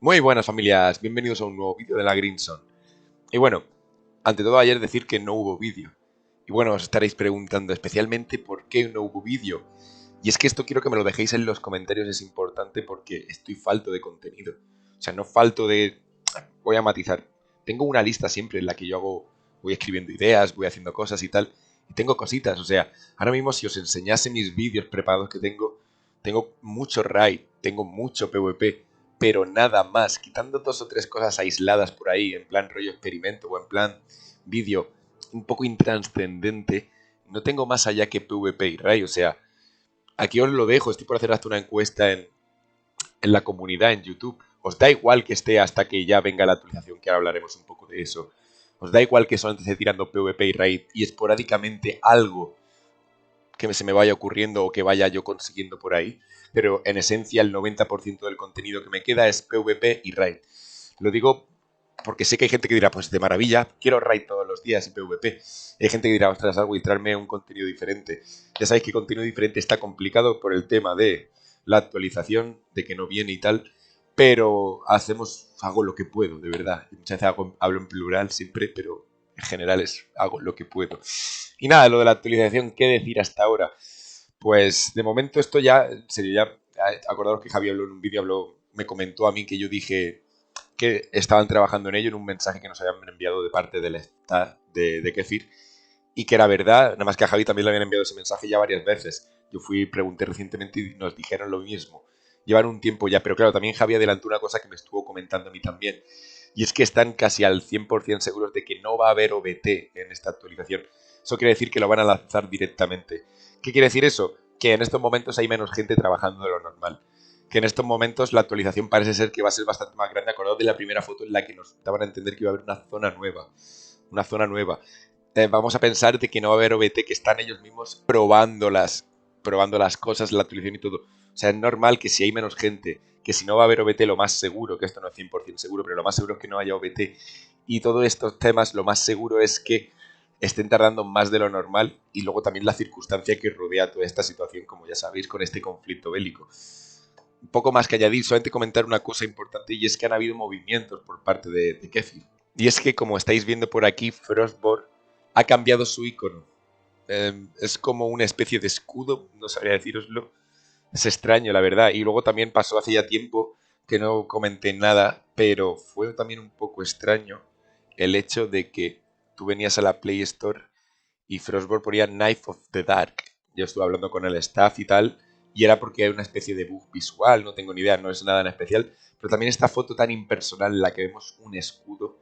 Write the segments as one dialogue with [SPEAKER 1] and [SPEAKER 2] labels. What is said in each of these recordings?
[SPEAKER 1] Muy buenas familias, bienvenidos a un nuevo vídeo de la Greenson. Y bueno, ante todo ayer decir que no hubo vídeo. Y bueno, os estaréis preguntando especialmente por qué no hubo vídeo. Y es que esto quiero que me lo dejéis en los comentarios, es importante porque estoy falto de contenido. O sea, no falto de... Voy a matizar. Tengo una lista siempre en la que voy escribiendo ideas, voy haciendo cosas y tal. Y tengo cositas, o sea, ahora mismo si os enseñase mis vídeos preparados que tengo mucho raid, tengo mucho PvP, pero nada más, quitando dos o tres cosas aisladas por ahí, en plan rollo experimento o en plan vídeo un poco intranscendente, no tengo más allá que PvP y raid, o sea, aquí os lo dejo, estoy por hacer hasta una encuesta en la comunidad en YouTube. Os da igual que esté hasta que ya venga la actualización, que ahora hablaremos un poco de eso. Os da igual que solamente esté tirando PvP y raid y esporádicamente algo que se me vaya ocurriendo o que vaya yo consiguiendo por ahí. Pero en esencia el 90% del contenido que me queda es PvP y raid. Lo digo porque sé que hay gente que dirá, pues de maravilla, quiero raid todos los días y PvP. Hay gente que dirá, ostras, algo y traerme un contenido diferente. Ya sabéis que contenido diferente está complicado por el tema de la actualización, de que no viene y tal, pero hago lo que puedo, de verdad. Muchas veces hablo en plural siempre, pero en general hago lo que puedo. Y nada, lo de la actualización, ¿qué decir hasta ahora? Pues de momento esto ya, en serio, acordaros que Javi habló en un vídeo, me comentó a mí que yo dije que estaban trabajando en ello en un mensaje que nos habían enviado de parte del staff de Kefir y que era verdad, nada más que a Javi también le habían enviado ese mensaje ya varias veces. Yo pregunté recientemente y nos dijeron lo mismo. Llevan un tiempo ya, pero claro, también Javi adelantó una cosa que me estuvo comentando a mí también. Y es que están casi al 100% seguros de que no va a haber OBT en esta actualización. Eso quiere decir que lo van a lanzar directamente. ¿Qué quiere decir eso? Que en estos momentos hay menos gente trabajando de lo normal. Que en estos momentos la actualización parece ser que va a ser bastante más grande. Acordado de la primera foto en la que nos daban a entender que iba a haber una zona nueva. Una zona nueva. Vamos a pensar de que no va a haber OBT, que están ellos mismos probando las cosas, la actualización y todo. O sea, es normal que si hay menos gente, que si no va a haber OBT, lo más seguro, que esto no es 100% seguro, pero lo más seguro es que no haya OBT. Y todos estos temas, lo más seguro es que estén tardando más de lo normal y luego también la circunstancia que rodea toda esta situación, como ya sabéis, con este conflicto bélico. Un poco más que añadir, solamente comentar una cosa importante y es que han habido movimientos por parte de Kefir. Y es que, como estáis viendo por aquí, Frostborn ha cambiado su icono. Es como una especie de escudo, no sabría deciroslo. Es extraño, la verdad. Y luego también pasó hace ya tiempo que no comenté nada, pero fue también un poco extraño el hecho de que tú venías a la Play Store y Frostborn ponía Knife of the Dark. Yo estuve hablando con el staff y tal, y era porque hay una especie de bug visual, no tengo ni idea, no es nada en especial. Pero también esta foto tan impersonal en la que vemos un escudo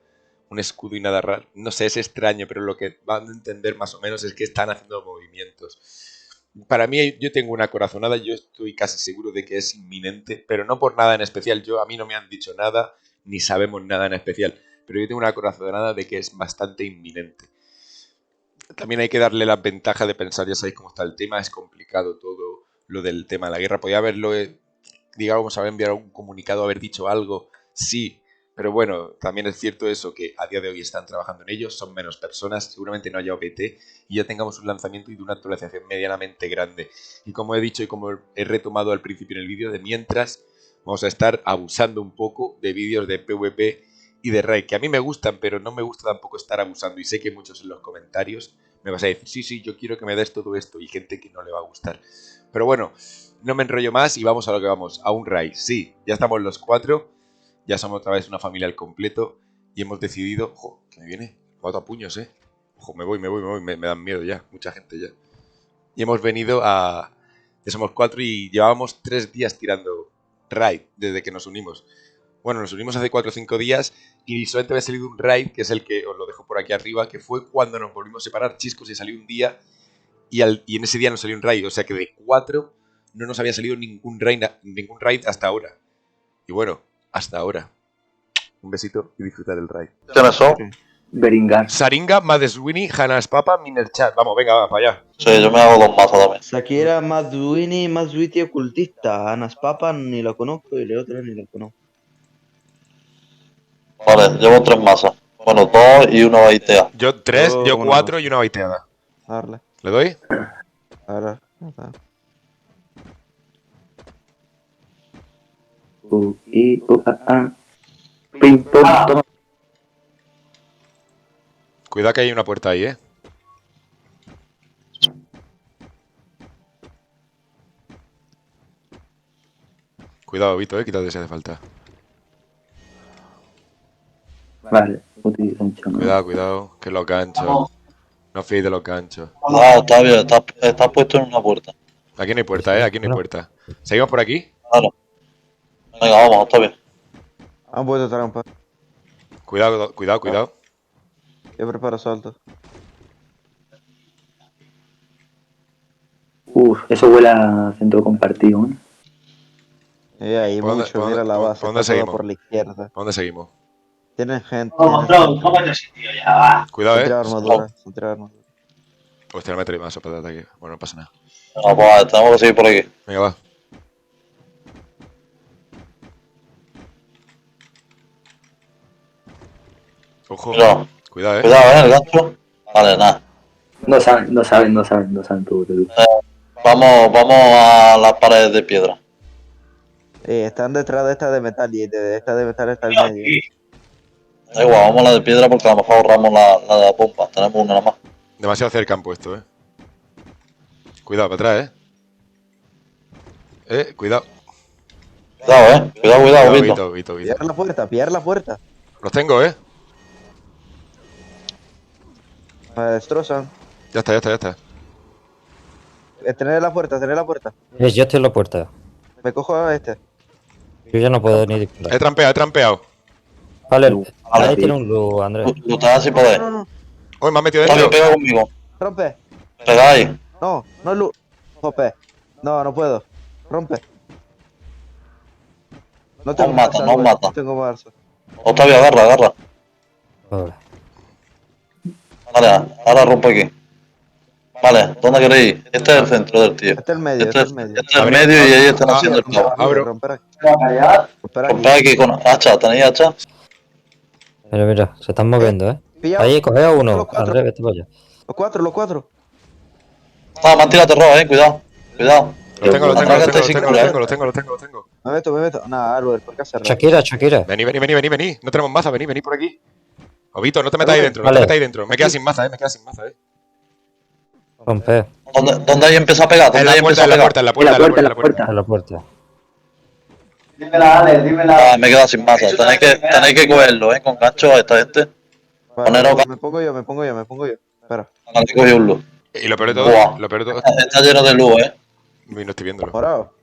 [SPEAKER 1] y nada raro. No sé, es extraño, pero lo que van a entender más o menos es que están haciendo movimientos. Para mí, yo tengo una corazonada, yo estoy casi seguro de que es inminente, pero no por nada en especial. A mí no me han dicho nada, ni sabemos nada en especial, pero yo tengo una corazonada de que es bastante inminente. También hay que darle la ventaja de pensar, ya sabéis cómo está el tema, es complicado todo lo del tema de la guerra. Podía haberlo, digamos, haber enviado un comunicado, haber dicho algo, sí, pero bueno, también es cierto eso, que a día de hoy están trabajando en ello, son menos personas, seguramente no haya OPT y ya tengamos un lanzamiento y de una actualización medianamente grande. Y como he dicho y como he retomado al principio en el vídeo, de mientras vamos a estar abusando un poco de vídeos de PvP y de raid, que a mí me gustan, pero no me gusta tampoco estar abusando. Y sé que muchos en los comentarios me vas a decir, sí, sí, yo quiero que me des todo esto, y gente que no le va a gustar. Pero bueno, no me enrollo más y vamos a lo que vamos, a un raid. Sí, ya estamos los 4, ya somos otra vez una familia al completo y hemos decidido... Ojo, que me viene, 4 a puños, Ojo, me voy, me dan miedo ya, mucha gente ya. Y hemos venido a... Ya somos 4 y llevábamos 3 días tirando raid desde que nos unimos. Bueno, nos unimos hace 4 o 5 días y solamente había salido un raid, que es el que os lo dejo por aquí arriba, que fue cuando nos volvimos a separar, Chiscos, y salió un día y en ese día nos salió un raid. O sea que de 4 no nos había salido ningún raid hasta ahora. Y bueno, hasta ahora. Un besito y disfrutar del raid.
[SPEAKER 2] ¿Quiénes son?
[SPEAKER 3] Beringar.
[SPEAKER 1] Saringa, Madeswini, Hanas Papa, Minerchat. Vamos, venga, va, para allá.
[SPEAKER 2] Sí, yo me hago dos mazos también.
[SPEAKER 3] Shakira, Mazuini, Mazuiti ocultista. Anas Papa ni lo conozco y la otra ni lo conozco.
[SPEAKER 2] Vale, llevo tres mazos. Bueno, dos y una baitea.
[SPEAKER 1] Yo 3, yo
[SPEAKER 3] una
[SPEAKER 1] 4
[SPEAKER 3] más.
[SPEAKER 1] y una baiteada.
[SPEAKER 3] Darle.
[SPEAKER 1] ¿Le doy?
[SPEAKER 3] Ahora. Está.
[SPEAKER 4] toma.
[SPEAKER 1] Cuidado que hay una puerta ahí, Cuidado, Vito, quítate si hace falta.
[SPEAKER 4] Vale, utilización.
[SPEAKER 1] Cuidado, que los ganchos. No os fiéis de los ganchos.
[SPEAKER 2] No, está bien, está puesto en una puerta.
[SPEAKER 1] Aquí no hay puerta, aquí no hay puerta. ¿Seguimos por aquí?
[SPEAKER 2] Claro. Venga, vamos, está bien.
[SPEAKER 3] Han puesto trampa.
[SPEAKER 1] Cuidado.
[SPEAKER 3] Yo preparo salto.
[SPEAKER 4] Eso huele a centro compartido, ¿eh?
[SPEAKER 3] Ahí
[SPEAKER 1] ¿Por dónde-
[SPEAKER 3] mucho,
[SPEAKER 1] por
[SPEAKER 3] mira
[SPEAKER 1] dónde-
[SPEAKER 3] la
[SPEAKER 1] por-
[SPEAKER 3] base,
[SPEAKER 1] por dónde
[SPEAKER 3] está toda
[SPEAKER 1] seguimos?
[SPEAKER 3] por la izquierda.
[SPEAKER 1] ¿Por dónde seguimos?
[SPEAKER 3] Tienen gente.
[SPEAKER 5] Vamos,
[SPEAKER 3] Tienen
[SPEAKER 5] toma
[SPEAKER 3] gente.
[SPEAKER 5] el sitio ya, va.
[SPEAKER 1] Cuidado,
[SPEAKER 3] Son tres armaduras, son tres armaduras.
[SPEAKER 1] Hostia, no me trae más sopa de ataque. Bueno, no pasa nada.
[SPEAKER 2] No, pues tenemos que seguir por aquí.
[SPEAKER 1] Venga, va. Ojo.
[SPEAKER 2] Cuidado,
[SPEAKER 1] Cuidado,
[SPEAKER 2] cuidado, el gancho. Vale, nada.
[SPEAKER 4] No saben todo.
[SPEAKER 2] Vamos a las paredes de piedra.
[SPEAKER 3] Están detrás de esta de metal y de esta de metal está el medio.
[SPEAKER 5] Aquí.
[SPEAKER 2] Da igual, vamos a la de piedra porque a lo mejor ahorramos la de la pompa. Tenemos una nada más.
[SPEAKER 1] Demasiado cerca han puesto, Cuidado, para atrás, cuidado.
[SPEAKER 2] Cuidado, cuidado, Vito.
[SPEAKER 1] Vito.
[SPEAKER 3] Pillar la puerta.
[SPEAKER 1] Los tengo,
[SPEAKER 3] Me destrozan.
[SPEAKER 1] Ya está.
[SPEAKER 3] Tener la puerta.
[SPEAKER 6] Yo estoy en la puerta.
[SPEAKER 3] Me cojo a este.
[SPEAKER 6] Yo ya no puedo ni disparar.
[SPEAKER 1] He trampeado.
[SPEAKER 6] Vale, ahí
[SPEAKER 4] sí.
[SPEAKER 6] tiene un luz, Andrés.
[SPEAKER 2] Tú te das sin poder.
[SPEAKER 3] No.
[SPEAKER 1] Uy, me han metido
[SPEAKER 2] Está bien,
[SPEAKER 1] dentro.
[SPEAKER 2] pega conmigo.
[SPEAKER 3] Rompe.
[SPEAKER 2] Pegáis.
[SPEAKER 3] No es luz. Jope. No puedo. Rompe. No
[SPEAKER 2] Nos mata,
[SPEAKER 3] marza,
[SPEAKER 2] nos
[SPEAKER 3] güey.
[SPEAKER 2] mata.
[SPEAKER 3] No tengo marzo.
[SPEAKER 2] Octavio, agarra.
[SPEAKER 6] Vale.
[SPEAKER 2] Vale, ahora rompe aquí. Vale, ¿dónde queréis? Este es el centro del tío.
[SPEAKER 3] Este es el medio,
[SPEAKER 2] Este
[SPEAKER 3] este es el medio.
[SPEAKER 2] es el medio y ahí están haciendo el clavo.
[SPEAKER 1] Abro.
[SPEAKER 3] Romper aquí.
[SPEAKER 5] ¿Te va a callar?
[SPEAKER 3] Romper aquí.
[SPEAKER 2] Rompe aquí con hacha, ¿tenéis hacha?
[SPEAKER 6] Mira, se están moviendo,
[SPEAKER 3] Pillado.
[SPEAKER 6] Ahí, coge a uno.
[SPEAKER 3] Los cuatro.
[SPEAKER 6] Andrés, vete para allá.
[SPEAKER 3] Los cuatro.
[SPEAKER 2] Ah, me han tirado terror, cuidado.
[SPEAKER 1] Los tengo.
[SPEAKER 3] Me meto. Nada, Albert, ¿por qué hacerlo?
[SPEAKER 6] Shakira.
[SPEAKER 1] Vení. No tenemos maza, vení por aquí. Ovito, no te metas ahí dentro,
[SPEAKER 6] Vale.
[SPEAKER 1] Me quedas sin maza,
[SPEAKER 6] Rompe.
[SPEAKER 2] ¿Dónde hay empezado a pegar?
[SPEAKER 1] En
[SPEAKER 2] ¿Dónde hay empezado a pegar?
[SPEAKER 1] la puerta.
[SPEAKER 6] A la puerta.
[SPEAKER 5] Dímela, Ale, dímela.
[SPEAKER 2] Ah, me he quedado sin maza. Tenéis que cogerlo, con gancho a esta gente.
[SPEAKER 3] Vale,
[SPEAKER 2] Poneros-
[SPEAKER 3] me pongo yo. Espera.
[SPEAKER 2] Ahora que cogí un luz.
[SPEAKER 1] Y lo peor de
[SPEAKER 2] Buah.
[SPEAKER 1] todo,
[SPEAKER 2] Está lleno de luz,
[SPEAKER 1] no estoy viéndolo.
[SPEAKER 3] Morado.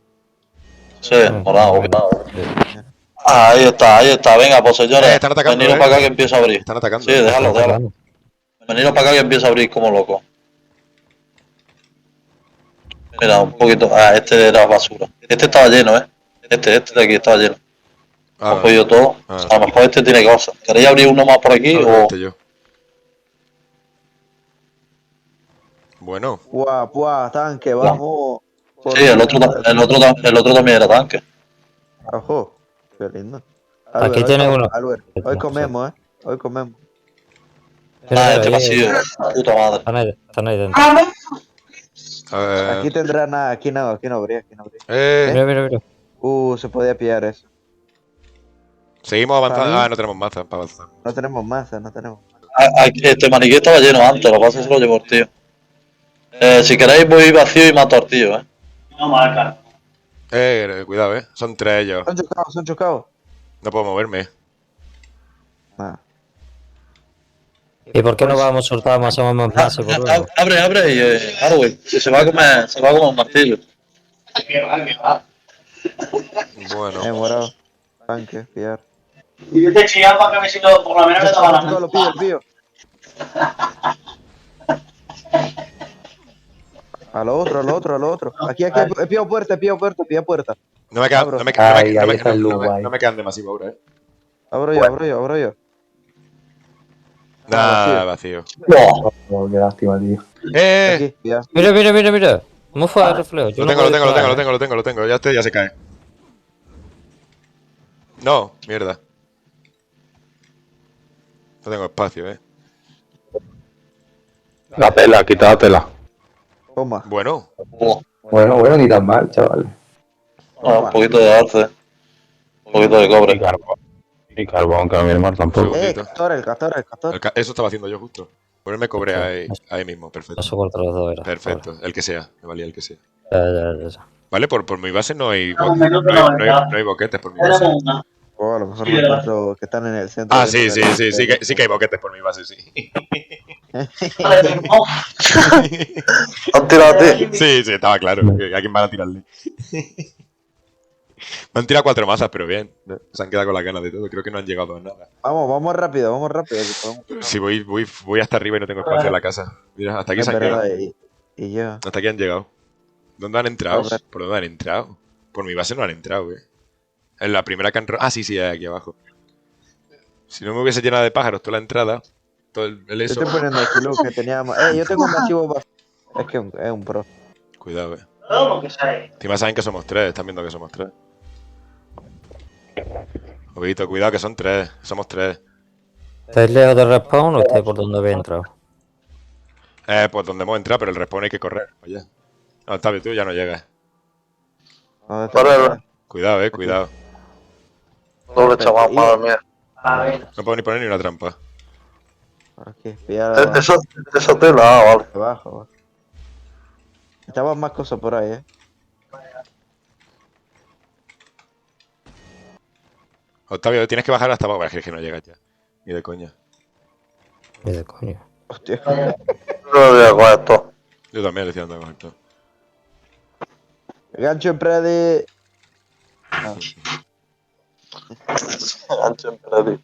[SPEAKER 2] Sí, morado. Ahí está. Venga, pues señores.
[SPEAKER 1] Están atacando,
[SPEAKER 2] Veniros para acá que empiezo a abrir.
[SPEAKER 1] Están atacando.
[SPEAKER 2] Sí, déjalo. Veniros para acá que empiezo a abrir como loco. Mira, un poquito. Ah, este era basura. Este estaba lleno, Este de aquí estaba lleno.
[SPEAKER 1] Ah,
[SPEAKER 2] Hemos cogido todo.
[SPEAKER 1] Ah.
[SPEAKER 2] A lo mejor este tiene cosas. ¿Queréis abrir uno más por aquí o...?
[SPEAKER 1] yo. Bueno,
[SPEAKER 3] Puah, tanque, vamos.
[SPEAKER 2] Sí, el otro también era tanque.
[SPEAKER 3] Ojo, qué lindo.
[SPEAKER 6] Aquí
[SPEAKER 3] hoy
[SPEAKER 6] tiene uno.
[SPEAKER 3] Albert, hoy comemos, Hoy comemos.
[SPEAKER 2] Ah, este
[SPEAKER 6] Ahí,
[SPEAKER 2] vacío. Puta madre.
[SPEAKER 6] Están ahí dentro.
[SPEAKER 3] Aquí tendrá nada, aquí no habría.
[SPEAKER 6] Mira.
[SPEAKER 3] Se podía pillar eso.
[SPEAKER 1] seguimos avanzando.
[SPEAKER 3] Para mí.
[SPEAKER 1] No tenemos maza para avanzar.
[SPEAKER 3] No tenemos masa.
[SPEAKER 2] Este maniquí estaba lleno antes, lo que pasa es que se lo llevó el tío. Si queréis voy vacío y mato al tío,
[SPEAKER 5] No marca.
[SPEAKER 1] Cuidado, son 3 ellos.
[SPEAKER 3] Son chocados.
[SPEAKER 1] No puedo moverme.
[SPEAKER 3] Nah.
[SPEAKER 6] ¿Y por qué no vamos soltando más o menos más por uno?
[SPEAKER 2] Abre y Arwen, si se va a comer un martillo.
[SPEAKER 5] Que va.
[SPEAKER 1] Bueno,
[SPEAKER 3] Morado. Tanque, pillar.
[SPEAKER 5] Y yo te chillaba para que me siento por lo menos me daba la
[SPEAKER 3] Lo pillo. A lo otro. Aquí, pillo puerta.
[SPEAKER 1] no me quedan,
[SPEAKER 3] Abro.
[SPEAKER 1] no me quedan,
[SPEAKER 4] Ahí está el loop, ahí.
[SPEAKER 1] no me quedan demasiado ahora,
[SPEAKER 3] Abro yo.
[SPEAKER 1] Nah, vacío.
[SPEAKER 4] Oh, qué lástima, tío.
[SPEAKER 3] Aquí, pillar.
[SPEAKER 6] Mira. ¿Cómo fue el reflejo? Yo
[SPEAKER 1] Lo
[SPEAKER 6] no puedo
[SPEAKER 1] tengo.
[SPEAKER 6] disparar,
[SPEAKER 1] Ya se cae. No, mierda. No tengo espacio,
[SPEAKER 7] La tela, quita la tela.
[SPEAKER 3] Toma.
[SPEAKER 1] Bueno,
[SPEAKER 4] Bueno, ni tan mal, chaval.
[SPEAKER 2] Un poquito de arte. Un poquito de cobre.
[SPEAKER 7] Y carbón, que a mi hermano tampoco.
[SPEAKER 1] Sí.
[SPEAKER 3] El castor, el castor, el castor.
[SPEAKER 1] Eso estaba haciendo yo justo. Pues me cobré ahí mismo, perfecto.
[SPEAKER 6] Paso por los dos era.
[SPEAKER 1] Perfecto, el que sea, me valía el que sea.
[SPEAKER 6] Ya.
[SPEAKER 1] Vale, por mi base no hay,
[SPEAKER 5] Un minuto
[SPEAKER 1] no hay,
[SPEAKER 5] no,
[SPEAKER 1] no hay-
[SPEAKER 5] ya.
[SPEAKER 1] no hay boquetes por mi base.
[SPEAKER 5] Tenemos una.
[SPEAKER 3] O a lo mejor
[SPEAKER 5] Sí,
[SPEAKER 3] me
[SPEAKER 5] ¿verdad?
[SPEAKER 3] encuentro que están en el centro.
[SPEAKER 1] Ah,
[SPEAKER 3] de
[SPEAKER 1] sí,
[SPEAKER 3] poder.
[SPEAKER 1] sí que hay boquetes por mi base, sí.
[SPEAKER 5] Vale, tenemos.
[SPEAKER 2] ¿Han tirado a ti?
[SPEAKER 1] Sí, estaba claro. ¿A quién van a tirarle? Me han tirado 4 masas, pero bien. ¿no? Se han quedado con las ganas de todo. Creo que no han llegado a nada.
[SPEAKER 3] Vamos rápido, que podemos-
[SPEAKER 1] Si voy hasta arriba y no tengo espacio en la casa. Mira, hasta aquí
[SPEAKER 3] Es
[SPEAKER 1] se han
[SPEAKER 3] verdad,
[SPEAKER 1] llegado.
[SPEAKER 3] y yo.
[SPEAKER 1] Hasta aquí han llegado. ¿Dónde han entrado?
[SPEAKER 3] Joder.
[SPEAKER 1] ¿Por dónde han entrado? Por mi base no han entrado, En la primera que han... Ah, sí, aquí abajo. Si no me hubiese llenado de pájaros toda la entrada, todo el
[SPEAKER 3] Yo
[SPEAKER 1] eso...
[SPEAKER 3] estoy poniendo aquí lo que teníamos. Yo tengo masivo base. Es que es un pro.
[SPEAKER 1] Cuidado,
[SPEAKER 5] Todo lo que sea.
[SPEAKER 1] Encima saben que somos 3, están viendo que somos 3. Ojito, cuidado que son 3, somos 3.
[SPEAKER 6] ¿Estáis lejos del respawn o estáis por donde habéis entrado?
[SPEAKER 1] Pues donde hemos entrado, pero el respawn hay que correr. Oye. No, Octavio, tú ya no llegas.
[SPEAKER 3] ¿Dónde está?
[SPEAKER 2] Vale,
[SPEAKER 1] Cuidado, cuidado.
[SPEAKER 2] doble chaval, madre mía.
[SPEAKER 5] A ver.
[SPEAKER 1] No puedo ni poner ni una trampa.
[SPEAKER 3] Por aquí, pillar
[SPEAKER 2] Eso tela, vale.
[SPEAKER 3] abajo. Estaban más cosas por ahí,
[SPEAKER 1] Octavio, tienes que bajar hasta abajo. Es que no llegas ya. Ni de coña.
[SPEAKER 6] Ni de coño.
[SPEAKER 3] Hostia.
[SPEAKER 2] No voy a coger esto.
[SPEAKER 1] Yo también le estoy dando con esto.
[SPEAKER 3] Gancho en Predi.
[SPEAKER 2] Gancho en Predi.